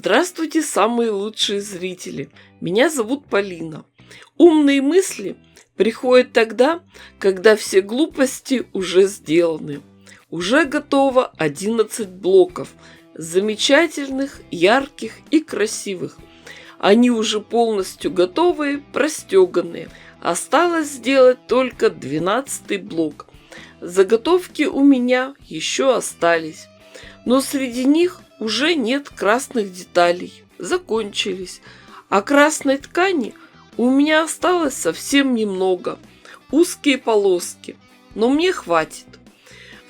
Здравствуйте, самые лучшие зрители! Меня зовут Полина. Умные мысли приходят тогда, когда все глупости уже сделаны. Уже готово 11 блоков, замечательных, ярких и красивых. Они уже полностью готовые, простеганные. Осталось сделать только 12-й блок. Заготовки у меня еще остались, но среди них уже нет красных деталей, закончились, а красной ткани у меня осталось совсем немного, узкие полоски, но мне хватит.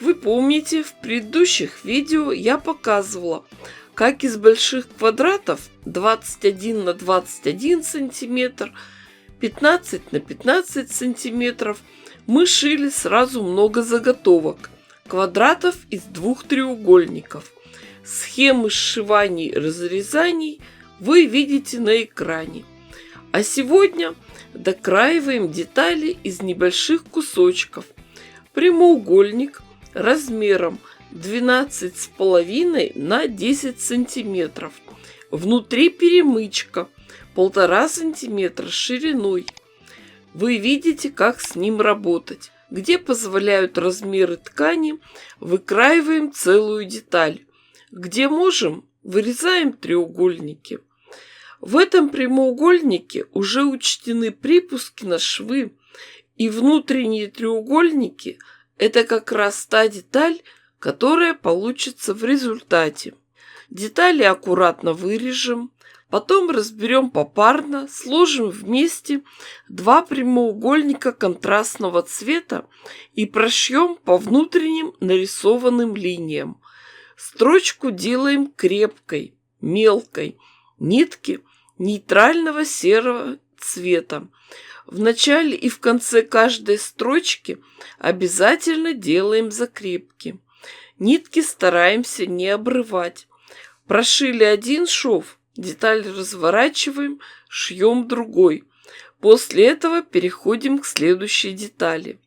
Вы помните, в предыдущих видео я показывала, как из больших квадратов 21 на 21 сантиметр, 15 на 15 сантиметров мы шили сразу много заготовок, квадратов из двух треугольников. Схемы сшиваний и разрезаний вы видите на экране. А сегодня докраиваем детали из небольших кусочков. Прямоугольник размером 12,5 на 10 сантиметров. Внутри перемычка 1,5 сантиметра шириной. Вы видите, как с ним работать. Где позволяют размеры ткани, выкраиваем целую деталь. Где можем, вырезаем треугольники. В этом прямоугольнике уже учтены припуски на швы, и внутренние треугольники – это как раз та деталь, которая получится в результате. Детали аккуратно вырежем, потом разберем попарно, сложим вместе два прямоугольника контрастного цвета и прошьем по внутренним нарисованным линиям. Строчку делаем крепкой, мелкой, нитки нейтрального серого цвета. В начале и в конце каждой строчки обязательно делаем закрепки. Нитки стараемся не обрывать. Прошили один шов, деталь разворачиваем, шьем другой. После этого переходим к следующей детали.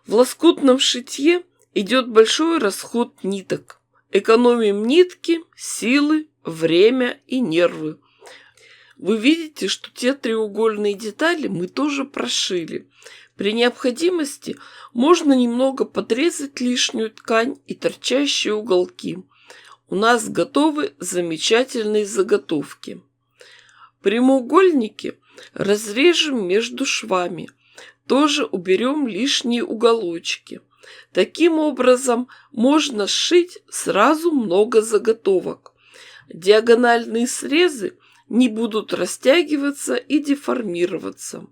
В лоскутном шитье идет большой расход ниток. Экономим нитки, силы, время и нервы. Вы видите, что те треугольные детали мы тоже прошили. При необходимости можно немного подрезать лишнюю ткань и торчащие уголки. У нас готовы замечательные заготовки. Прямоугольники разрежем между швами. Тоже уберем лишние уголочки. Таким образом можно сшить сразу много заготовок. Диагональные срезы не будут растягиваться и деформироваться.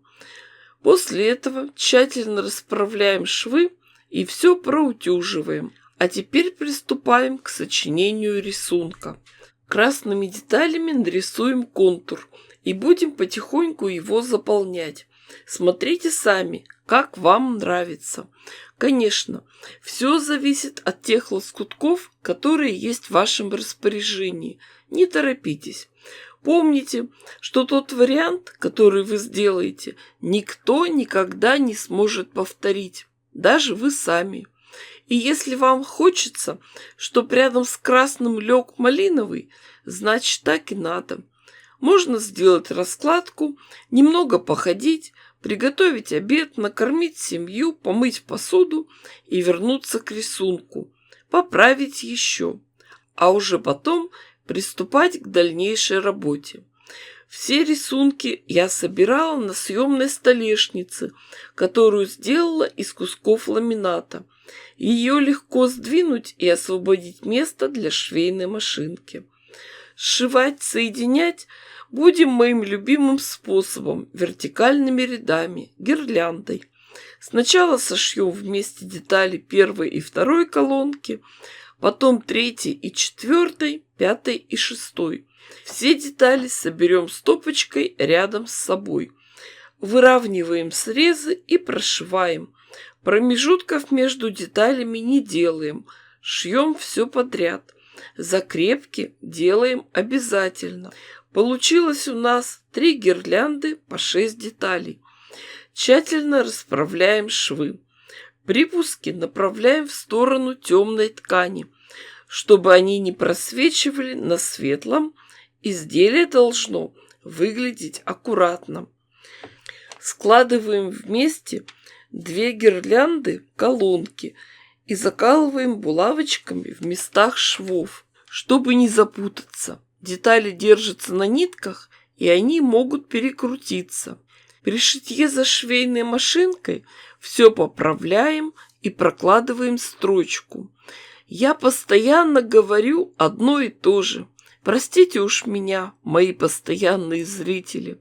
После этого тщательно расправляем швы и все проутюживаем. А теперь приступаем к сочинению рисунка. Красными деталями нарисуем контур и будем потихоньку его заполнять. Смотрите сами, как вам нравится. Конечно, все зависит от тех лоскутков, которые есть в вашем распоряжении. Не торопитесь. Помните, что тот вариант, который вы сделаете, никто никогда не сможет повторить, даже вы сами. И если вам хочется, чтобы рядом с красным лег малиновый, значит так и надо. Можно сделать раскладку, немного походить, приготовить обед, накормить семью, помыть посуду и вернуться к рисунку, поправить еще, а уже потом приступать к дальнейшей работе. Все рисунки я собирала на съемной столешнице, которую сделала из кусков ламината. Ее легко сдвинуть и освободить место для швейной машинки. Сшивать, соединять будем моим любимым способом – вертикальными рядами, гирляндой. Сначала сошьем вместе детали первой и второй колонки, потом третьей и четвертой, пятой и шестой. Все детали соберем стопочкой рядом с собой. Выравниваем срезы и прошиваем. Промежутков между деталями не делаем, шьем все подряд. Закрепки делаем обязательно. Получилось у нас 3 гирлянды по 6 деталей. Тщательно расправляем швы. Припуски направляем в сторону темной ткани, чтобы они не просвечивали на светлом изделие должно выглядеть аккуратно. Складываем вместе 2 гирлянды колонки и закалываем булавочками в местах швов, чтобы не запутаться. Детали держатся на нитках, и они могут перекрутиться. При шитье за швейной машинкой все поправляем и прокладываем строчку. Я постоянно говорю одно и то же. Простите уж меня, мои постоянные зрители.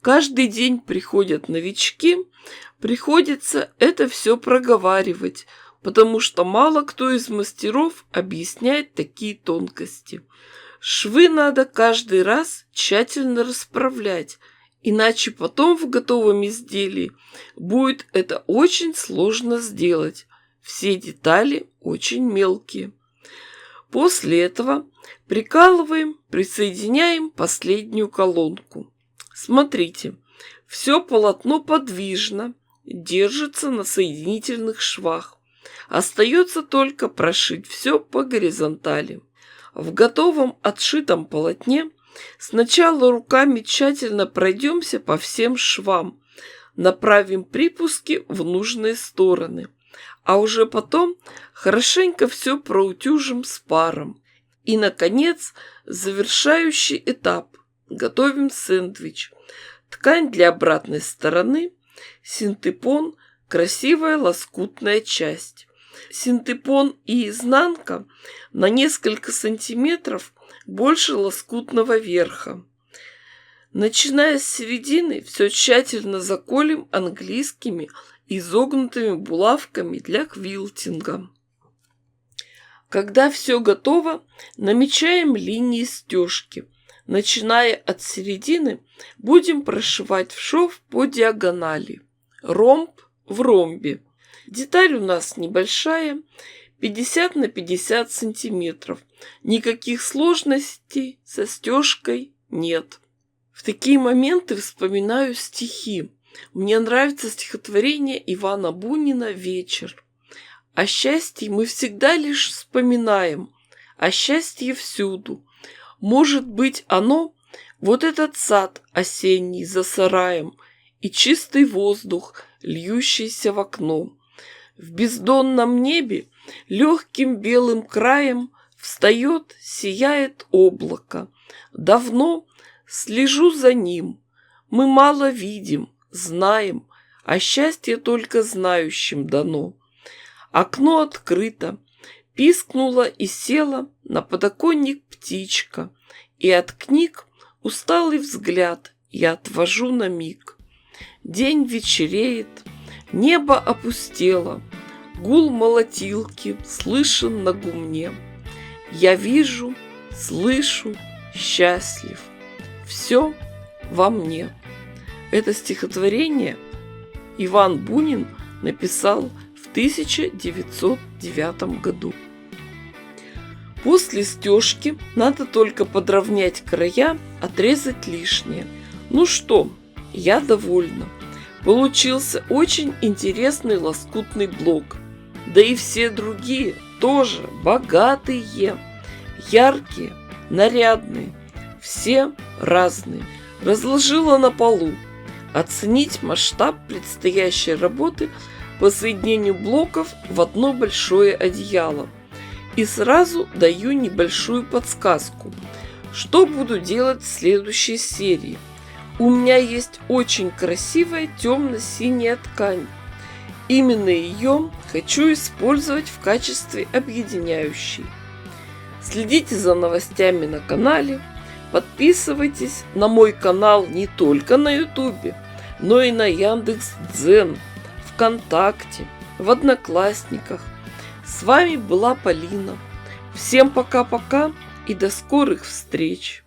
Каждый день приходят новички, приходится это все проговаривать, потому что мало кто из мастеров объясняет такие тонкости. Швы надо каждый раз тщательно расправлять, иначе потом в готовом изделии будет это очень сложно сделать. Все детали очень мелкие. После этого прикалываем, присоединяем последнюю колонку. Смотрите, все полотно подвижно, держится на соединительных швах. Остается только прошить все по горизонтали. В готовом отшитом полотне сначала руками тщательно пройдемся по всем швам, направим припуски в нужные стороны, а уже потом хорошенько все проутюжим с паром. И, наконец, завершающий этап. Готовим сэндвич. Ткань для обратной стороны, синтепон, красивая лоскутная часть. Синтепон и изнанка на несколько сантиметров больше лоскутного верха. Начиная с середины, все тщательно заколем английскими изогнутыми булавками для квилтинга. Когда все готово, намечаем линии стежки. Начиная от середины, будем прошивать в шов по диагонали. Ромб в ромбе. Деталь у нас небольшая, 50 на 50 сантиметров. Никаких сложностей со стежкой нет. В такие моменты вспоминаю стихи. Мне нравится стихотворение Ивана Бунина «Вечер». О счастье мы всегда лишь вспоминаем, о счастье всюду. Может быть, оно, вот этот сад осенний за сараем и чистый воздух, льющийся в окно. В бездонном небе легким белым краем встает, сияет облако. Давно слежу за ним. Мы мало видим, знаем, а счастье только знающим дано. Окно открыто, пискнула и села на подоконник птичка, и от книг усталый взгляд я отвожу на миг. День вечереет, небо опустело, гул молотилки слышен на гумне. Я вижу, слышу, счастлив, все во мне. Это стихотворение Иван Бунин написал в 1909 году. После стежки надо только подровнять края, отрезать лишнее. Ну что, я довольна. Получился очень интересный лоскутный блок. Да и все другие тоже богатые, яркие, нарядные, все разные. Разложила на полу. Оценить масштаб предстоящей работы по соединению блоков в одно большое одеяло. И сразу даю небольшую подсказку, что буду делать в следующей серии. У меня есть очень красивая темно-синяя ткань. Именно ее хочу использовать в качестве объединяющей. Следите за новостями на канале, подписывайтесь на мой канал не только на Ютубе, но и на Яндекс.Дзен, ВКонтакте, в Одноклассниках. С вами была Полина. Всем пока-пока и до скорых встреч!